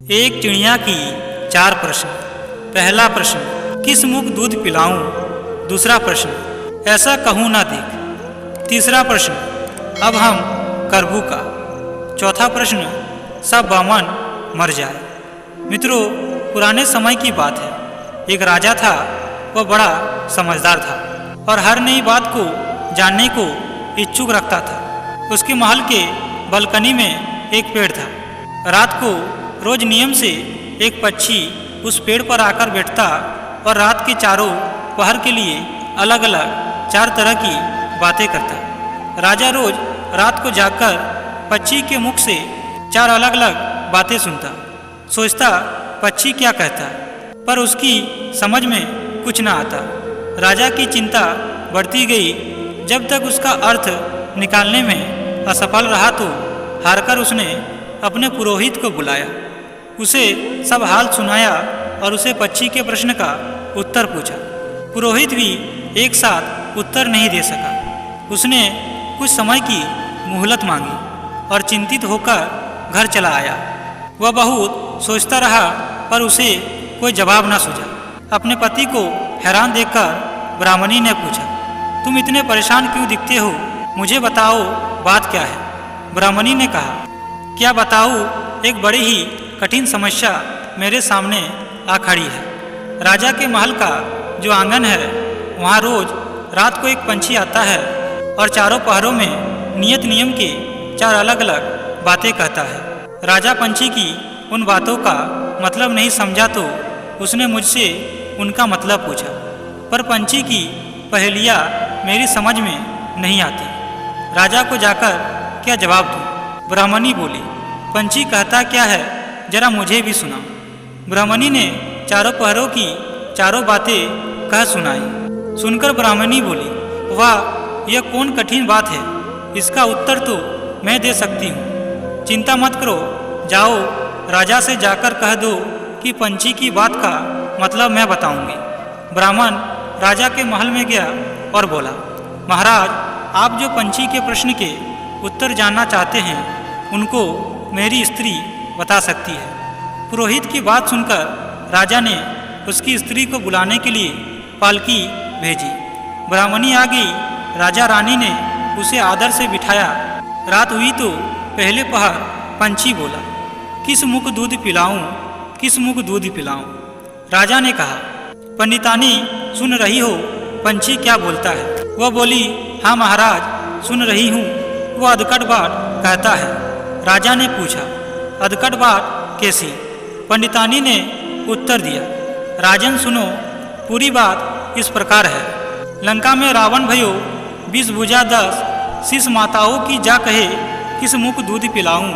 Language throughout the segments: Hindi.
एक चिड़िया की 4 प्रश्न। पहला प्रश्न, किस मुख दूध पिलाऊं? दूसरा प्रश्न, ऐसा कहूँ ना देख। तीसरा प्रश्न, अब हम करबू का। चौथा प्रश्न, सब बामन मर जाए। मित्रों, पुराने समय की बात है। एक राजा था, वह बड़ा समझदार था और हर नई बात को जानने को इच्छुक रखता था। उसके महल के बालकनी में एक पेड़ था। रात को रोज नियम से एक पक्षी उस पेड़ पर आकर बैठता और रात के चारों पहर के लिए अलग अलग 4 तरह की बातें करता। राजा रोज रात को जागकर पक्षी के मुख से 4 अलग अलग बातें सुनता। सोचता पक्षी क्या कहता, पर उसकी समझ में कुछ न आता। राजा की चिंता बढ़ती गई। जब तक उसका अर्थ निकालने में असफल रहा तो हारकर उसने अपने पुरोहित को बुलाया। उसे सब हाल सुनाया और उसे पक्षी के प्रश्न का उत्तर पूछा। पुरोहित भी एक साथ उत्तर नहीं दे सका। उसने कुछ समय की मोहलत मांगी और चिंतित होकर घर चला आया। वह बहुत सोचता रहा, पर उसे कोई जवाब न सूझा। अपने पति को हैरान देखकर ब्राह्मणी ने पूछा, तुम इतने परेशान क्यों दिखते हो? मुझे बताओ, बात क्या है? ब्राह्मणी ने कहा, क्या बताऊँ, एक बड़ी ही कठिन समस्या मेरे सामने आ खड़ी है। राजा के महल का जो आंगन है, वहाँ रोज रात को एक पंछी आता है और चारों पहरों में नियत नियम के 4 अलग अलग बातें कहता है। राजा पंछी की उन बातों का मतलब नहीं समझा तो उसने मुझसे उनका मतलब पूछा, पर पंछी की पहेलियाँ मेरी समझ में नहीं आती। राजा को जाकर क्या जवाब दूँ? ब्राह्मणी बोली, पंछी कहता क्या है, जरा मुझे भी सुना। ब्राह्मणी ने चारों पहरों की चारों बातें कह सुनाई। सुनकर ब्राह्मणी बोली, वाह, यह कौन कठिन बात है, इसका उत्तर तो मैं दे सकती हूँ। चिंता मत करो, जाओ राजा से जाकर कह दो कि पंछी की बात का मतलब मैं बताऊंगी। ब्राह्मण राजा के महल में गया और बोला, महाराज, आप जो पंछी के प्रश्न के उत्तर जानना चाहते हैं, उनको मेरी स्त्री बता सकती है। पुरोहित की बात सुनकर राजा ने उसकी स्त्री को बुलाने के लिए पालकी भेजी। ब्राह्मणी आ गई। राजा रानी ने उसे आदर से बिठाया। रात हुई तो पहले पहर पंछी बोला, किस मुख दूध पिलाऊं, किस मुख दूध पिलाऊं? राजा ने कहा, पंडितानी सुन रही हो पंछी क्या बोलता है? वह बोली, हाँ महाराज, सुन रही हूँ। वह अधकट बात कहता है। राजा ने पूछा, अधकट बात कैसी? पंडितानी ने उत्तर दिया, राजन सुनो, पूरी बात इस प्रकार है। लंका में रावण भयो 20 भुजा 10 शीश माताओं की जा कहे, किस मुख दूध पिलाऊं,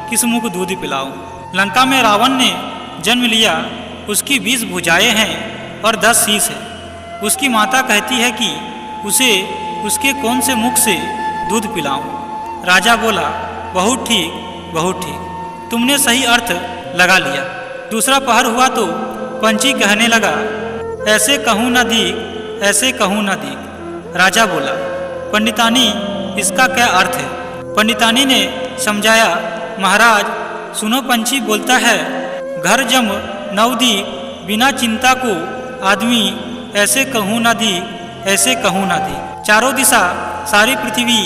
किस मुख दूध पिलाऊं? लंका में रावण ने जन्म लिया, उसकी 20 भुजाएं हैं और 10 शीश है। उसकी माता कहती है कि उसे उसके कौन से मुख से दूध पिलाऊं? राजा बोला, बहुत ठीक, बहुत ठीक, तुमने सही अर्थ लगा लिया। दूसरा पहर हुआ तो पंछी कहने लगा, ऐसे कहूँ ना दीक, ऐसे कहूँ ना दीक। राजा बोला, पंडितानी इसका क्या अर्थ है? पंडितानी ने समझाया, महाराज सुनो, पंछी बोलता है, घर जम नवदीक, बिना चिंता को आदमी, ऐसे कहूँ ना दीक, ऐसे कहूँ ना दीक। चारों दिशा सारी पृथ्वी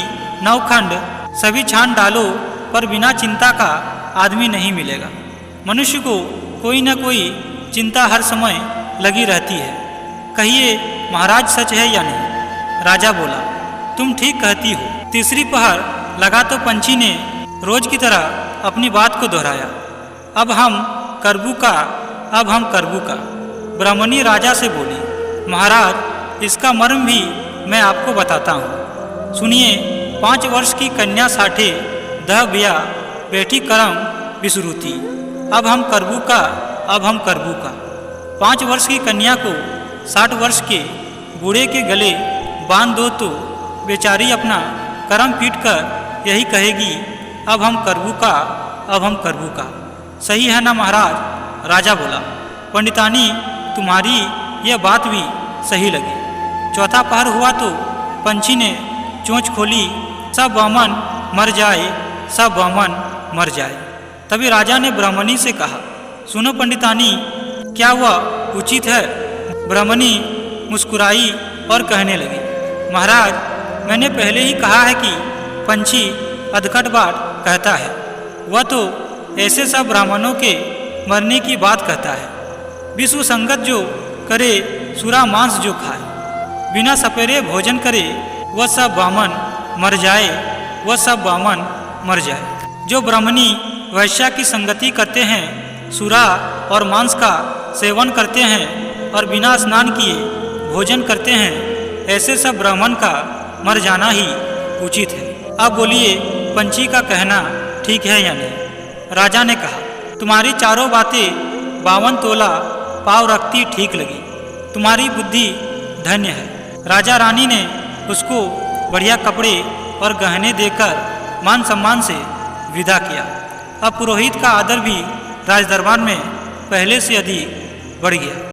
9 खंड सभी छान डालो, पर बिना चिंता का आदमी नहीं मिलेगा। मनुष्य को कोई न कोई चिंता हर समय लगी रहती है। कहिए महाराज, सच है या नहीं? राजा बोला, तुम ठीक कहती हो। तीसरी पहर लगा तो पंछी ने रोज की तरह अपनी बात को दोहराया, अब हम करबू का, अब हम करबू का। ब्राह्मणी राजा से बोली, महाराज, इसका मर्म भी मैं आपको बताता हूँ। सुनिए, 5 वर्ष की कन्या साठे दह बिया बेटी करम विसुरुति, अब हम करबू का, अब हम करबू का। 5 वर्ष की कन्या को 60 वर्ष के बूढ़े के गले बांध दो तो बेचारी अपना करम पीट कर यही कहेगी, अब हम करबू का, अब हम करबू का। सही है ना महाराज? राजा बोला, पंडितानी तुम्हारी यह बात भी सही लगी। चौथा पहर हुआ तो पंछी ने चोंच खोली, सब बामन मर जाए, सब बामन मर जाए। तभी राजा ने ब्राह्मणी से कहा, सुनो पंडितानी, क्या वह उचित है? ब्राह्मणी मुस्कुराई और कहने लगी, महाराज, मैंने पहले ही कहा है कि पंछी अधखट बात कहता है। वह तो ऐसे सब ब्राह्मणों के मरने की बात कहता है। विश्व संगत जो करे, सूरा मांस जो खाए, बिना सपेरे भोजन करे, वह सब ब्राह्मण मर जाए, वह सब ब्राह्मण मर जाए। जो ब्राह्मणी वैश्या की संगति करते हैं, सूरा और मांस का सेवन करते हैं और बिना स्नान किए भोजन करते हैं, ऐसे सब ब्राह्मण का मर जाना ही उचित है। अब बोलिए, पंछी का कहना ठीक है या नहीं? राजा ने कहा, तुम्हारी चारों बातें 52 तोला पाव रखती ठीक लगी। तुम्हारी बुद्धि धन्य है। राजा रानी ने उसको बढ़िया कपड़े और गहने देकर मान सम्मान से विदा किया। अब पुरोहित का आदर भी राजदरबार में पहले से अधिक बढ़ गया।